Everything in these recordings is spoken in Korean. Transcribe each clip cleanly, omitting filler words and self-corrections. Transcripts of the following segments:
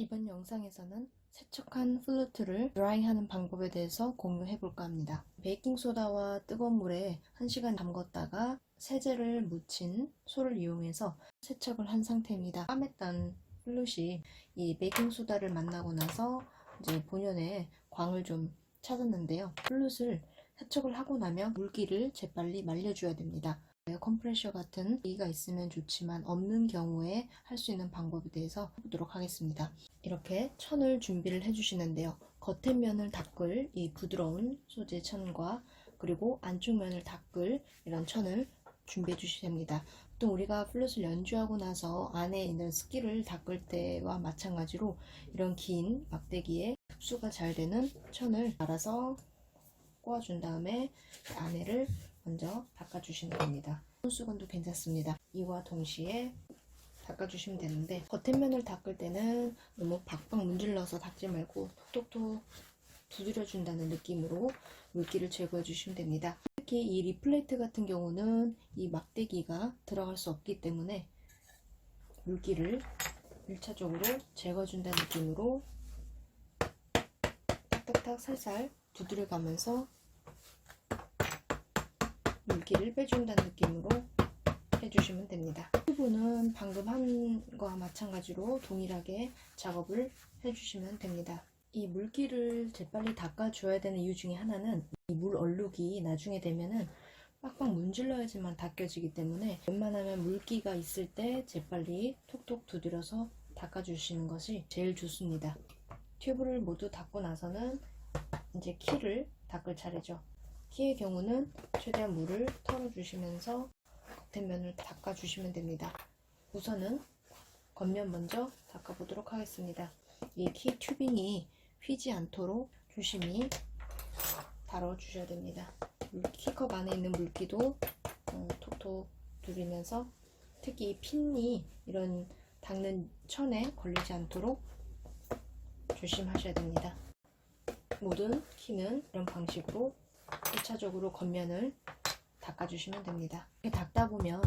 이번 영상에서는 세척한 플루트를 드라이하는 방법에 대해서 공유해 볼까 합니다. 베이킹소다와 뜨거운 물에 1시간 담궜다가 세제를 묻힌 솔을 이용해서 세척을 한 상태입니다. 까맸던 플룻이 이 베이킹소다를 만나고 나서 이제 본연의 광을 좀 찾았는데요. 플룻을 세척을 하고 나면 물기를 재빨리 말려줘야 됩니다. 컴프레셔 같은 기기가 있으면 좋지만 없는 경우에 할 수 있는 방법에 대해서 해보도록 하겠습니다. 이렇게 천을 준비를 해주시는데요. 겉에 면을 닦을 이 부드러운 소재 천과 그리고 안쪽 면을 닦을 이런 천을 준비해 주시면 됩니다. 또 우리가 플룻을 연주하고 나서 안에 있는 습기를 닦을 때와 마찬가지로 이런 긴 막대기에 흡수가 잘 되는 천을 갈아서 꼬아준 다음에 안에를 먼저 닦아주시면 됩니다. 손수건도 괜찮습니다. 이와 동시에 닦아주시면 되는데 겉면을 닦을 때는 너무 박박 문질러서 닦지 말고 톡톡톡 두드려준다는 느낌으로 물기를 제거해 주시면 됩니다. 특히 이 리플레이트 같은 경우는 이 막대기가 들어갈 수 없기 때문에 물기를 1차적으로 제거해준다는 느낌으로 탁탁탁 살살 두드려가면서 물기를 빼준다는 느낌으로 해주시면 됩니다. 튜브는 방금 한 거와 마찬가지로 동일하게 작업을 해주시면 됩니다. 이 물기를 재빨리 닦아줘야 되는 이유 중에 하나는 이 물 얼룩이 나중에 되면은 빡빡 문질러야지만 닦여지기 때문에 웬만하면 물기가 있을 때 재빨리 톡톡 두드려서 닦아주시는 것이 제일 좋습니다. 튜브를 모두 닦고 나서는 이제 키를 닦을 차례죠. 키의 경우는 최대한 물을 털어주시면서 겉면을 닦아주시면 됩니다. 우선은 겉면 먼저 닦아보도록 하겠습니다. 이 키 튜빙이 휘지 않도록 조심히 다뤄주셔야 됩니다. 키컵 안에 있는 물기도 톡톡 두르면서 특히 핀이 이런 닦는 천에 걸리지 않도록 조심하셔야 됩니다. 모든 키는 이런 방식으로 1차적으로 겉면을 닦아주시면 됩니다. 이렇게 닦다 보면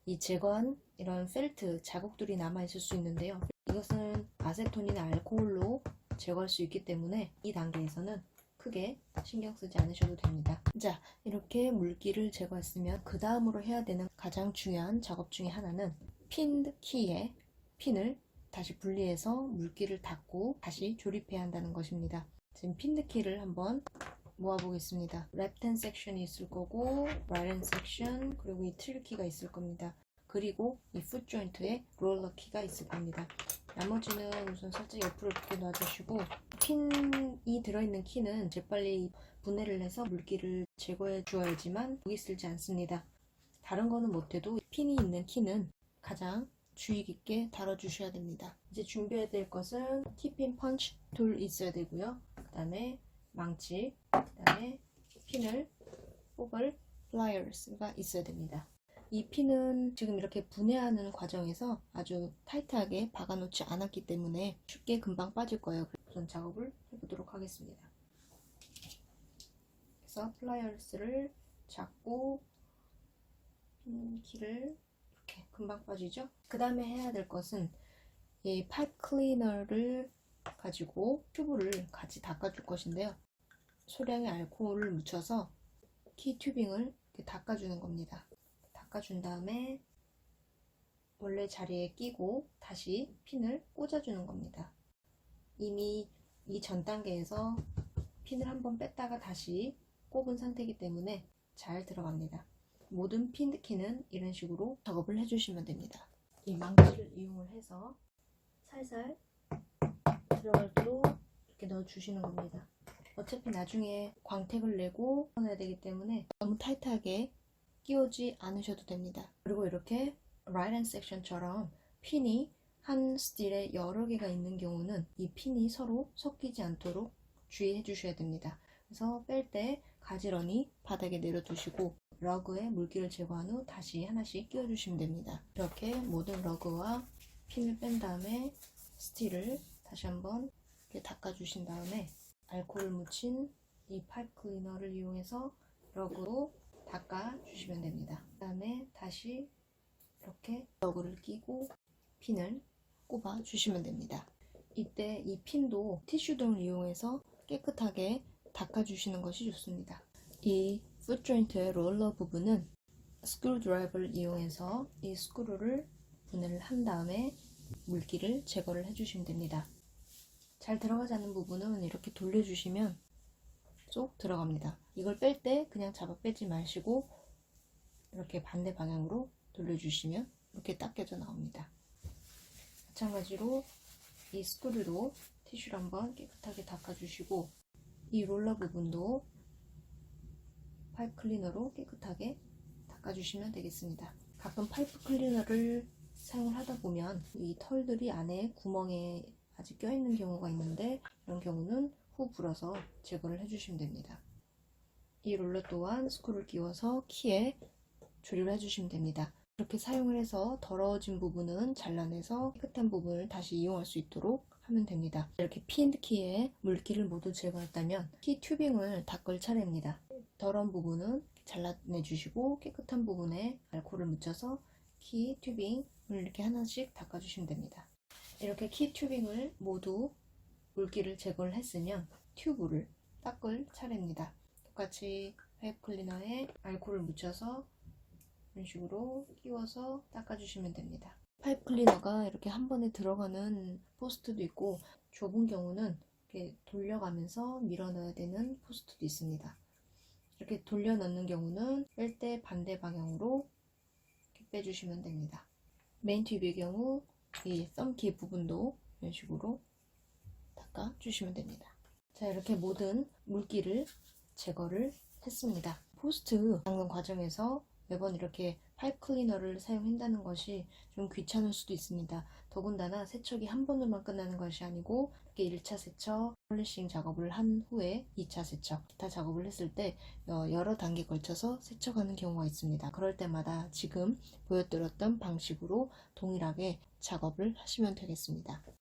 이 제거한 이런 펠트 자국들이 남아있을 수 있는데요. 이것은 아세톤이나 알코올로 제거할 수 있기 때문에 이 단계에서는 크게 신경 쓰지 않으셔도 됩니다. 자, 이렇게 물기를 제거했으면 그 다음으로 해야 되는 가장 중요한 작업 중에 하나는 핀 키에 핀을 다시 분리해서 물기를 닦고 다시 조립해야 한다는 것입니다. 지금 핀 키를 한번 모아보겠습니다. left hand section이 있을 거고 right hand section 그리고 이 트릴 키가 있을 겁니다. 그리고 이 풋 조인트에 롤러 키가 있을 겁니다. 나머지는 우선 살짝 옆으로 이렇게 놔주시고 핀이 들어있는 키는 재빨리 분해를 해서 물기를 제거해 주어야지만 여기 쓰지 않습니다. 다른 거는 못해도 핀이 있는 키는 가장 주의 깊게 다뤄주셔야 됩니다. 이제 준비해야 될 것은 티핀 펀치 툴 있어야 되고요. 그 다음에 망치, 그 다음에 핀을 뽑을 플라이어스가 있어야 됩니다. 이 핀은 지금 이렇게 분해하는 과정에서 아주 타이트하게 박아놓지 않았기 때문에 쉽게 금방 빠질 거예요. 우선 작업을 해보도록 하겠습니다. 그래서 플라이어스를 잡고 핀 키를 이렇게 금방 빠지죠? 그 다음에 해야 될 것은 이 파이프 클리너를 가지고 튜브를 같이 닦아줄 것인데요. 소량의 알코올을 묻혀서 키 튜빙을 이렇게 닦아주는 겁니다. 닦아준 다음에 원래 자리에 끼고 다시 핀을 꽂아주는 겁니다. 이미 이 전 단계에서 핀을 한번 뺐다가 다시 꼽은 상태이기 때문에 잘 들어갑니다. 모든 핀 키는 이런 식으로 작업을 해주시면 됩니다. 이 망치를 이용을 해서 살살 들어갈도록 이렇게 넣어주시는 겁니다. 어차피 나중에 광택을 내고 꺼내야 되기 때문에 너무 타이트하게 끼우지 않으셔도 됩니다. 그리고 이렇게 right hand section처럼 핀이 한 스틸에 여러 개가 있는 경우는 이 핀이 서로 섞이지 않도록 주의해 주셔야 됩니다. 그래서 뺄 때 가지런히 바닥에 내려두시고 러그에 물기를 제거한 후 다시 하나씩 끼워주시면 됩니다. 이렇게 모든 러그와 핀을 뺀 다음에 스틸을 다시 한번 이렇게 닦아주신 다음에 알코올 묻힌 이 파이프 클리너를 이용해서 러그로 닦아주시면 됩니다. 그 다음에 다시 이렇게 러그를 끼고 핀을 꼽아 주시면 됩니다. 이때 이 핀도 티슈 등을 이용해서 깨끗하게 닦아주시는 것이 좋습니다. 이 풋조인트의 롤러 부분은 스크루 드라이버를 이용해서 이 스크루를 분해를 한 다음에 물기를 제거를 해주시면 됩니다. 잘 들어가지 않는 부분은 이렇게 돌려주시면 쏙 들어갑니다. 이걸 뺄 때 그냥 잡아 빼지 마시고 이렇게 반대 방향으로 돌려주시면 이렇게 딱 껴져 나옵니다. 마찬가지로 이 스크류도 티슈를 한번 깨끗하게 닦아주시고 이 롤러 부분도 파이프 클리너로 깨끗하게 닦아주시면 되겠습니다. 가끔 파이프 클리너를 사용을 하다 보면 이 털들이 안에 구멍에 아직 껴있는 경우가 있는데 이런 경우는 후 불어서 제거를 해주시면 됩니다. 이 롤러 또한 스크루를 끼워서 키에 조립을 해주시면 됩니다. 이렇게 사용을 해서 더러워진 부분은 잘라내서 깨끗한 부분을 다시 이용할 수 있도록 하면 됩니다. 이렇게 핀 키에 물기를 모두 제거했다면 키 튜빙을 닦을 차례입니다. 더러운 부분은 잘라내주시고 깨끗한 부분에 알코올을 묻혀서 키 튜빙을 이렇게 하나씩 닦아주시면 됩니다. 이렇게 키 튜빙을 모두 물기를 제거를 했으면 튜브를 닦을 차례입니다. 똑같이 파이프 클리너에 알코올을 묻혀서 이런 식으로 끼워서 닦아주시면 됩니다. 파이프 클리너가 이렇게 한 번에 들어가는 포스트도 있고 좁은 경우는 이렇게 돌려가면서 밀어 넣어야 되는 포스트도 있습니다. 이렇게 돌려 넣는 경우는 뺄 때 반대 방향으로 이렇게 빼주시면 됩니다. 메인 튜브의 경우 이 썸키 부분도 이런 식으로 닦아주시면 됩니다. 자, 이렇게 모든 물기를 제거를 했습니다. 포스트 닦는 과정에서 매번 이렇게 파이프 클리너를 사용한다는 것이 좀 귀찮을 수도 있습니다. 더군다나 세척이 한 번으로만 끝나는 것이 아니고 이렇게 1차 세척, 폴리싱 작업을 한 후에 2차 세척, 기타 작업을 했을 때 여러 단계 걸쳐서 세척하는 경우가 있습니다. 그럴 때마다 지금 보여드렸던 방식으로 동일하게 작업을 하시면 되겠습니다.